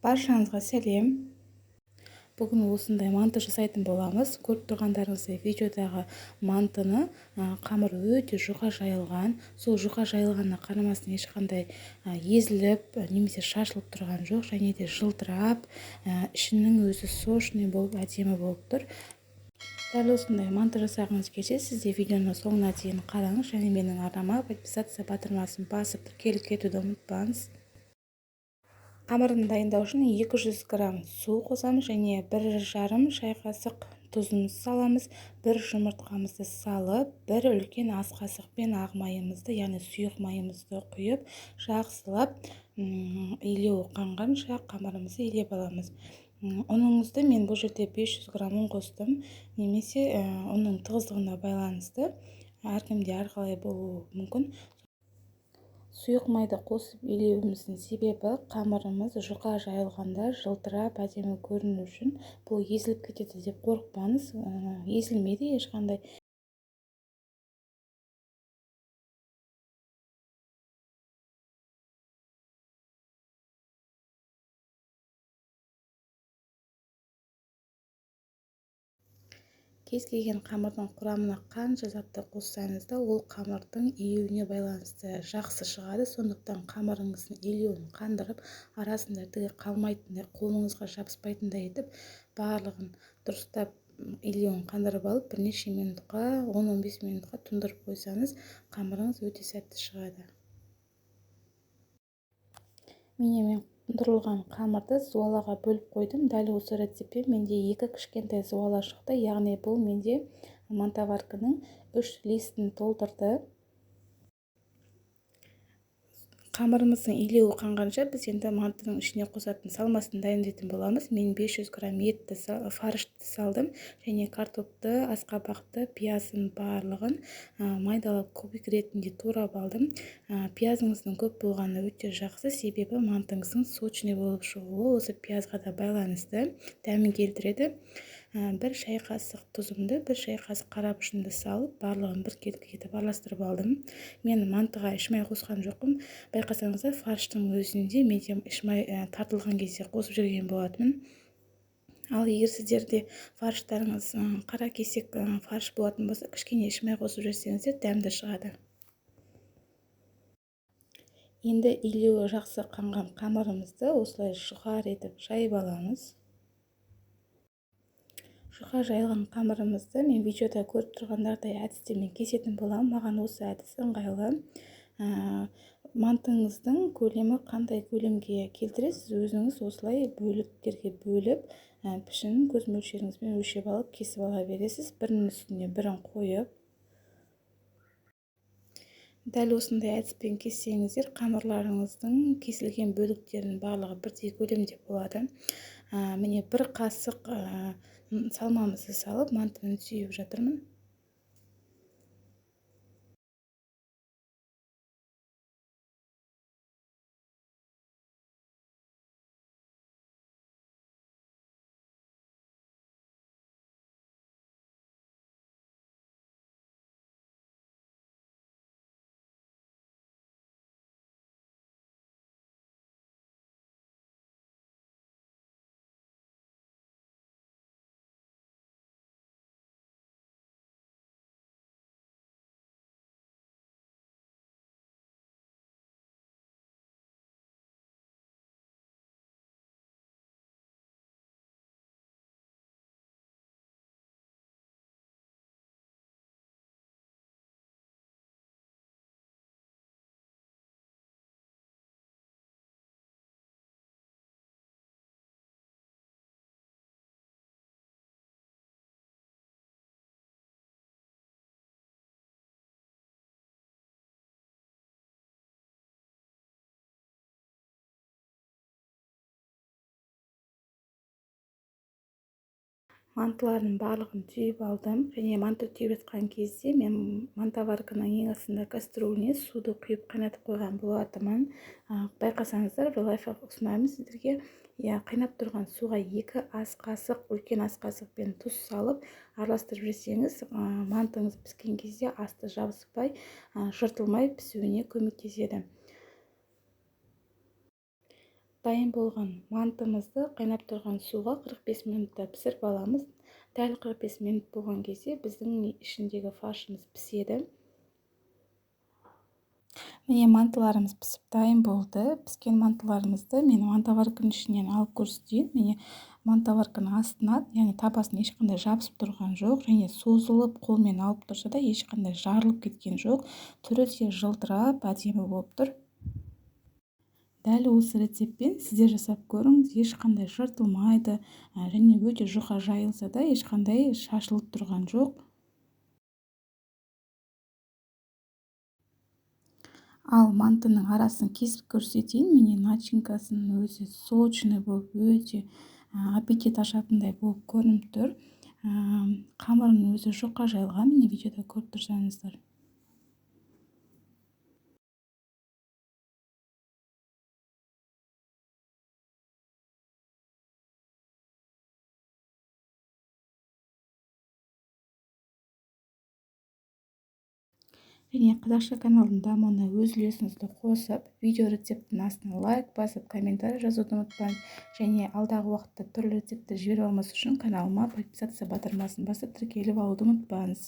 Баршаңызға сәлем. Бүгін осындай манты жасайтын боламыз. Көріп тұрғандарыңыздай видеодағы мантыны қамыр өте жұқа жайылған. Сол жұқа жайылғанына қарамастан ешқандай езіліп немесе шашылып тұрған жоқ, және де жылтырап, ішінің өзі сочный болып, әдемі болып тұр. Дәл осындай манты жасағыңыз келсе, сізде видеоны соңына дейін қараңыз, және менің арнама подписаться батырмасын басып тіркеліп кетуді ұмытпаңыз. Қамырын дайындау үшін 200 грамм су қосамыз, және 1,5 шай қасық тұзымызды саламыз. 1 жұмыртқамызды салып, 1 үлкен ас қасықпен ақ майымызды, яғни сұйық майымызды құйып, жақсылап илеуі қанғанша қамырымызды илеп аламыз. Ұныңызды мен бұл жерде 500 грамм ұн қостым, немесе ұнның тығыздығына байланысты, әркімде әрқалай болуы мүмкін. Сұйық майды қосып илеуіміздің себебі қамырымыз жұқа жайылғанда жылтырап әдемі көріну үшін. Бұл езіліп кетеді деп қорықпаңыз, езілмейді ешқандай. Кез келген қамырдың құрамына қанша затты қоссаңыз да, ол қамырдың июіне байланысты жақсы шығады. Сондықтан қамырыңыздың илеуін қандырып, арасында тіге қалмайтындай, қолыңызға жабыспайтындай етіп, барлығын дұрыстап илеуін қандырып алып, бірнеше минутқа, 10-15 минутқа тұндырып қойсаңыз, қамырыңыз өте сәтті шығады. Мен тұндырылған қамырды зуалаға бөліп қойдым. Дәл осы рецептпен менде 2 кішкентай зуала шықты, яғни бұл менде мантоварканың 3 листін толтырды. Қамырымыздың илеуі қанғанша біз енді мантының ішіне қосатын салмасын дайындайтын боламыз. Мен 500 грамм етті фаршты салдым, және картопты, асқабақты, пияздың барлығын майдалап кубик ретінде турап алдым. Пиязыңыздың көп болғаны өте жақсы, себебі мантыңыздың сочный болып шығуы осы пиязға да байланысты дәмін келтіреді. 1 шай қасық тұзымды, 1 шай қасық қарабұшымды салып, барлығын бір келіге етіп араластырып алдым. Мен мантыға ішмай қосқан жоқпын. Байқасаңыздар, фарштың өзінде мен ішмай тартылған кезде қосып жүрген болатынмын. Ал егер сіздерде фарштарыңыз қара кесек фарш болатын болса, кішкене ішмай қосып жүрсеңіздер дәмді шығады. Енді илеуі жақсы қанған қамырымызды осылай жұқа етіп жайып аламыз. Жұқа жайылған қамырымызды мен видеода көріп тұрғандардай әдістермен кесетін боламын. Маған осы әдіс ыңғайлы. Мантыңыздың көлемі қандай көлемге келтіресіз, өзіңіз осылай бөліктерге бөліп, пішінін көз мөлшеріңізбен өлшеп алып, кесіп ала бересіз. Бірінің үстіне бірін қойып. Дәл осындай әдіспен кессеңіздер, қамырларыңыздың кесілген бөліктерінің барлығы бірдей көлемде болады. Міне 1 қасық салмамызды салып, мантыны түйіп жатырмын. Мантылардың барлығын түйіп алдым, және манты түйіп жатқан кезде мен мантоварканың ең астында кастрюльне суды құйып қайнатып қойған болатынмын. Байқасаңыздар, бір лайфхак ұсынамын сіздерге. Қайнап тұрған суға 2 ас қасық, үлкен ас қасықпен тұз салып, араластырып жесеңіз, мантыңыз піскен кезде асты жабыспай, жыртылмай пісуіне көмектеседі. Дайын болған мантымызды қайнап тұрған суға 45 минутта пісіріп аламыз. Дәл 45 минут болған кезде біздің ішіндегі фаршымыз піседі. Міне мантыларымыз пісіп дайын болды. Піскен мантыларымызды мен мантоварканың ішінен алып көрсетейін. Міне мантоварканың астына, яғни табасын ешқандай жабысып тұрған жоқ, және созылып қолмен алып тұрса да ешқандай жарылып кеткен жоқ. Түрі де жылтырап әдемі болып тұр. Дәл осы рецептпен сіздер жасап көріңіз, ешқандай жыртылмайды, және өте жұқа жайылса да ешқандай шашылып тұрған жоқ. Ал мантының арасын кесіп көрсетейін. Міне начинкасының өзі сочный болып, өте аппетит ашатындай болып көрініп тұр. Қамырының өзі жұқа жайылған, міне видеода көріп тұрсаңыздар. Және қазақша каналдың дамуына өз үлесіңізді қосып, видео рецептің астына лайк басып, комментарий жазуды ұмытпаңыз. Және алдағы уақытта түрлі рецепті жіберіп алмас үшін каналыма подписаться батырмасын басып тіркеліп алуды ұмытпаңыз.